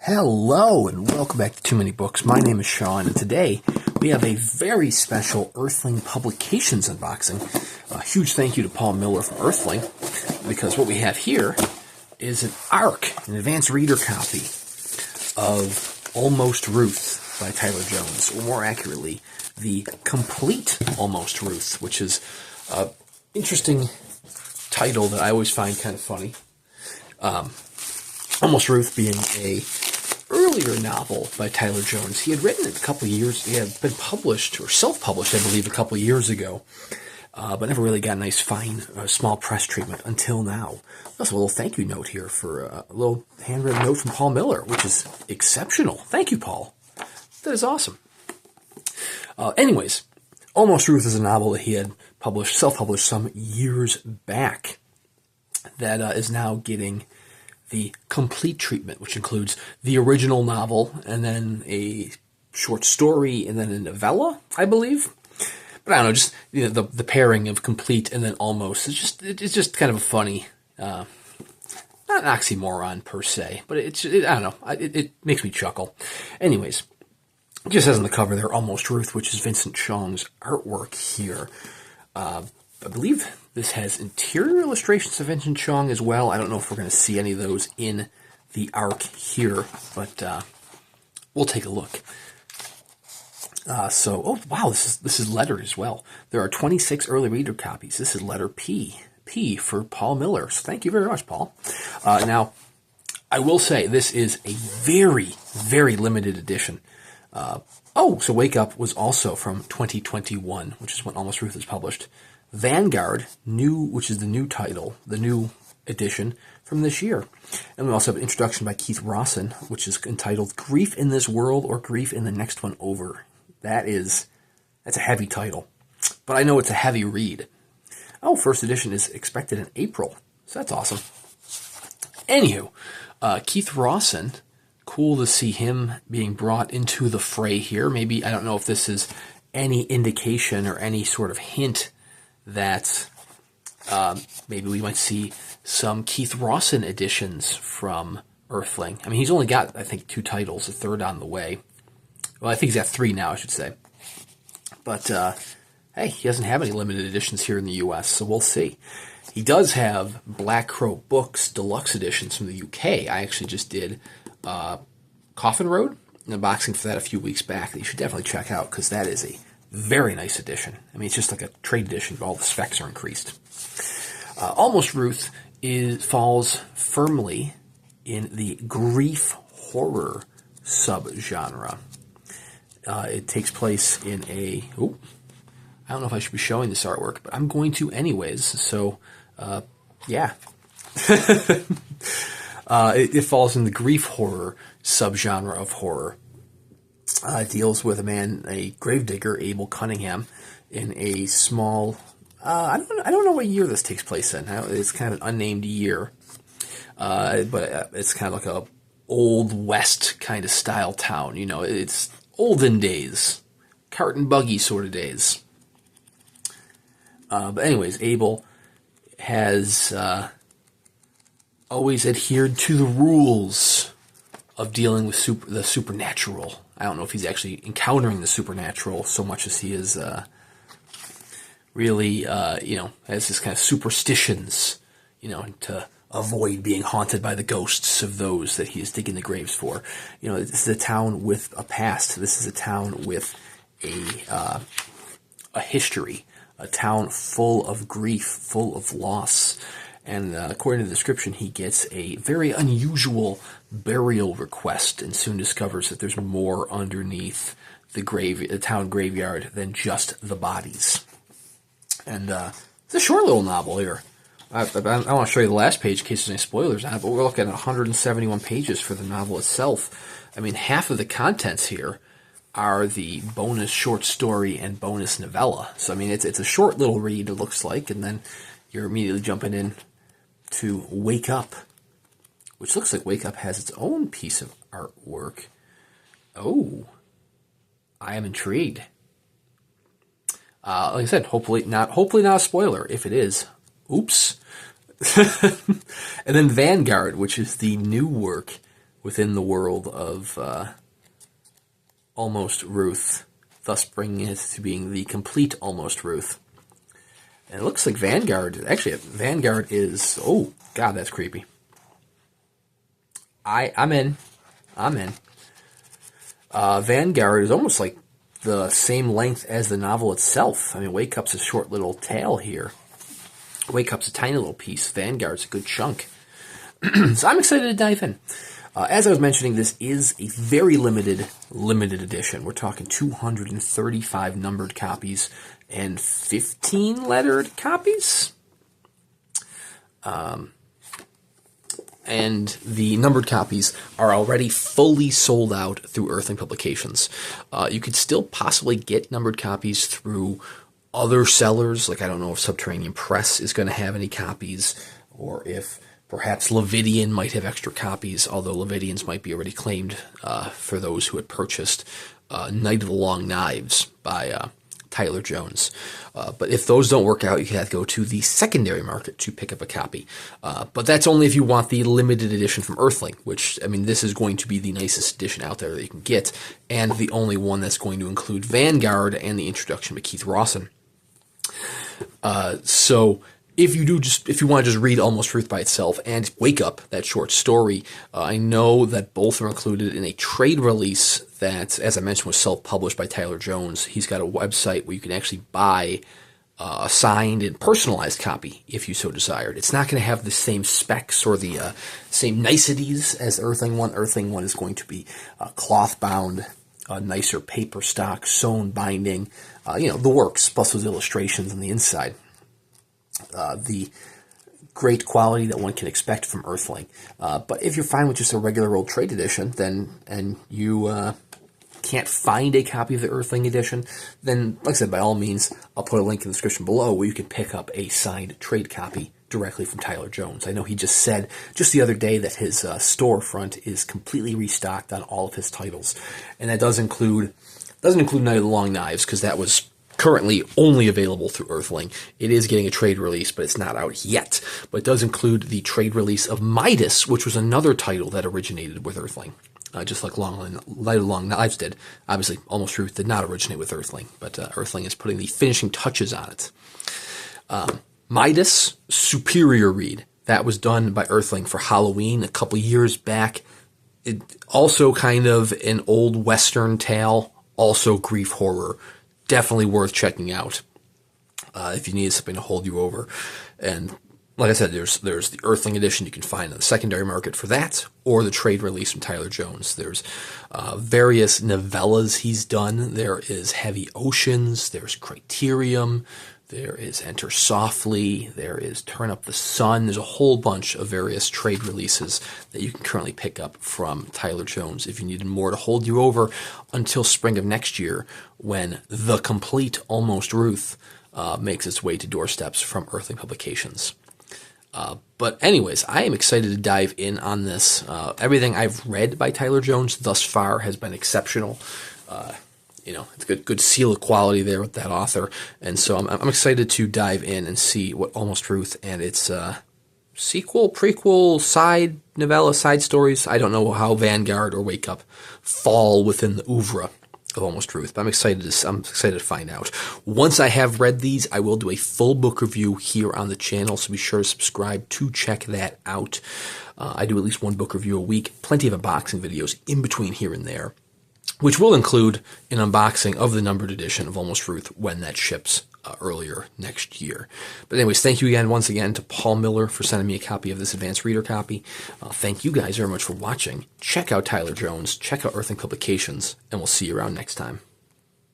Hello and welcome back to Too Many Books. My name is Sean, and today we have a very special Earthling Publications unboxing. A huge thank you to Paul Miller from Earthling, because what we have here is an ARC, an advanced reader copy of Almost Ruth by Tyler Jones, or more accurately, the Complete Almost Ruth, which is an interesting title that I always find kind of funny. Almost Ruth being a earlier novel by Tyler Jones. He had written it a couple of years. He had been published, or self-published, I believe, a couple of years ago, but never really got a nice, fine, small press treatment until now. Also, a little thank you note here for a little handwritten note from Paul Miller, which is exceptional. Thank you, Paul. That is awesome. Anyways, Almost Ruth is a novel that he had published, self-published some years back that is now getting the complete treatment, which includes the original novel and then a short story and then a novella, I believe. But I don't know, just the pairing of complete and then almost. It's just kind of a funny, not an oxymoron per se, but I don't know, it makes me chuckle. Anyways, it just says on the cover there, Almost Ruth, which is Vincent Chong's artwork here. I believe this has interior illustrations of Vincent Chong as well. I don't know if we're going to see any of those in the ARC here, but we'll take a look. Oh wow, this is lettered as well. There are 26 early reader copies. This is letter P. P for Paul Miller. So thank you very much, Paul. Now, I will say this is a very, very limited edition. So Wake Up was also from 2021, which is when Almost Ruth is published. Vanguard, which is the new title, the new edition from this year. And we also have an introduction by Keith Rosson, which is entitled Grief in This World or Grief in the Next One Over. That's a heavy title, but I know it's a heavy read. Oh, first edition is expected in April, so that's awesome. Anywho, Keith Rosson, cool to see him being brought into the fray here. Maybe, I don't know if this is any indication or any sort of hint that maybe we might see some Keith Rosson editions from Earthling. I mean, he's only got, I think, 2 titles, a third on the way. Well, I think he's got 3 now, I should say. But, hey, he doesn't have any limited editions here in the U.S., so we'll see. He does have Black Crow Books deluxe editions from the UK. I actually just did Coffin Road, an unboxing for that a few weeks back that you should definitely check out, because that is a very nice edition. I mean, it's just like a trade edition, but all the specs are increased. Almost Ruth falls firmly in the grief horror subgenre. It takes place in I don't know if I should be showing this artwork, but I'm going to anyways, so, yeah. It falls in the grief horror subgenre of horror. It deals with a gravedigger, Abel Cunningham, in a small, I don't know what year this takes place in. It's kind of an unnamed year, but it's kind of like a old west kind of style town. You know, it's olden days, cart and buggy sort of days. But anyways, Abel has always adhered to the rules of dealing with the supernatural. I don't know if he's actually encountering the supernatural so much as he is really, has this kind of superstitions, to avoid being haunted by the ghosts of those that he is digging the graves for. This is a town with a past. This is a town with a history, a town full of grief, full of loss. And according to the description, he gets a very unusual burial request and soon discovers that there's more underneath the town graveyard than just the bodies. And it's a short little novel here. I want to show you the last page in case there's any spoilers on it, but we're looking at 171 pages for the novel itself. I mean, half of the contents here are the bonus short story and bonus novella. So, I mean, it's a short little read, it looks like, and then you're immediately jumping in to Wake Up, which looks like Wake Up has its own piece of artwork. Oh, I am intrigued. Like I said, hopefully not a spoiler. If it is, oops. And then Vanguard, which is the new work within the world of Almost Ruth, thus bringing it to being the Complete Almost Ruth. And it looks like Vanguard, actually, Vanguard is, oh, God, that's creepy. I'm in. Vanguard is almost like the same length as the novel itself. I mean, Wake Up's a short little tale here. Wake Up's a tiny little piece. Vanguard's a good chunk. So I'm excited to dive in. As I was mentioning, this is a very limited edition. We're talking 235 numbered copies and 15 lettered copies. And the numbered copies are already fully sold out through Earthling Publications. You could still possibly get numbered copies through other sellers, like I don't know if Subterranean Press is going to have any copies, or if perhaps Levidian might have extra copies, although Levidians might be already claimed for those who had purchased Night of the Long Knives by Tyler Jones. But if those don't work out, you have to go to the secondary market to pick up a copy. But that's only if you want the limited edition from Earthling, which, I mean, this is going to be the nicest edition out there that you can get, and the only one that's going to include Vanguard and the introduction to Keith Rosson. So if you want to just read Almost Ruth by itself and Wake Up, that short story, I know that both are included in a trade release that, as I mentioned, was self-published by Tyler Jones. He's got a website where you can actually buy a signed and personalized copy if you so desired. It's not going to have the same specs or the same niceties as Earthling one. Earthling one is going to be cloth-bound, nicer paper stock, sewn binding, the works, plus those illustrations on the inside. The great quality that one can expect from Earthling. But if you're fine with just a regular old trade edition, and you can't find a copy of the Earthling edition, then, like I said, by all means, I'll put a link in the description below where you can pick up a signed trade copy directly from Tyler Jones. I know he just said just the other day that his storefront is completely restocked on all of his titles, and that doesn't include Night of the Long Knives, because that was currently only available through Earthling. It is getting a trade release, but it's not out yet. But it does include the trade release of Midas, which was another title that originated with Earthling, just like Night of the Long Knives did. Obviously, Almost Ruth did not originate with Earthling, but Earthling is putting the finishing touches on it. Midas, superior read. That was done by Earthling for Halloween a couple years back. It also kind of an old Western tale, also grief horror. Definitely worth checking out if you need something to hold you over. And like I said, there's the Earthling edition you can find in the secondary market for that, or the trade release from Tyler Jones. There's various novellas he's done. There is Heavy Oceans. There's Criterium. There is Enter Softly. There is Turn Up the Sun. There's a whole bunch of various trade releases that you can currently pick up from Tyler Jones if you needed more to hold you over until spring of next year, when The Complete Almost Ruth makes its way to doorsteps from Earthling Publications. But anyways, I am excited to dive in on this. Everything I've read by Tyler Jones thus far has been exceptional. It's good seal of quality there with that author. And so I'm excited to dive in and see what Almost Ruth and its sequel, prequel, side novella, side stories. I don't know how Vanguard or Wake Up fall within the oeuvre of Almost Ruth, but I'm excited to find out. Once I have read these, I will do a full book review here on the channel, so be sure to subscribe to check that out. I do at least one book review a week, plenty of unboxing videos in between here and there, which will include an unboxing of the numbered edition of Almost Ruth when that ships earlier next year. But anyways, thank you again, once again, to Paul Miller for sending me a copy of this advanced reader copy. Thank you guys very much for watching. Check out Tyler Jones, check out Earthling Publications, and we'll see you around next time.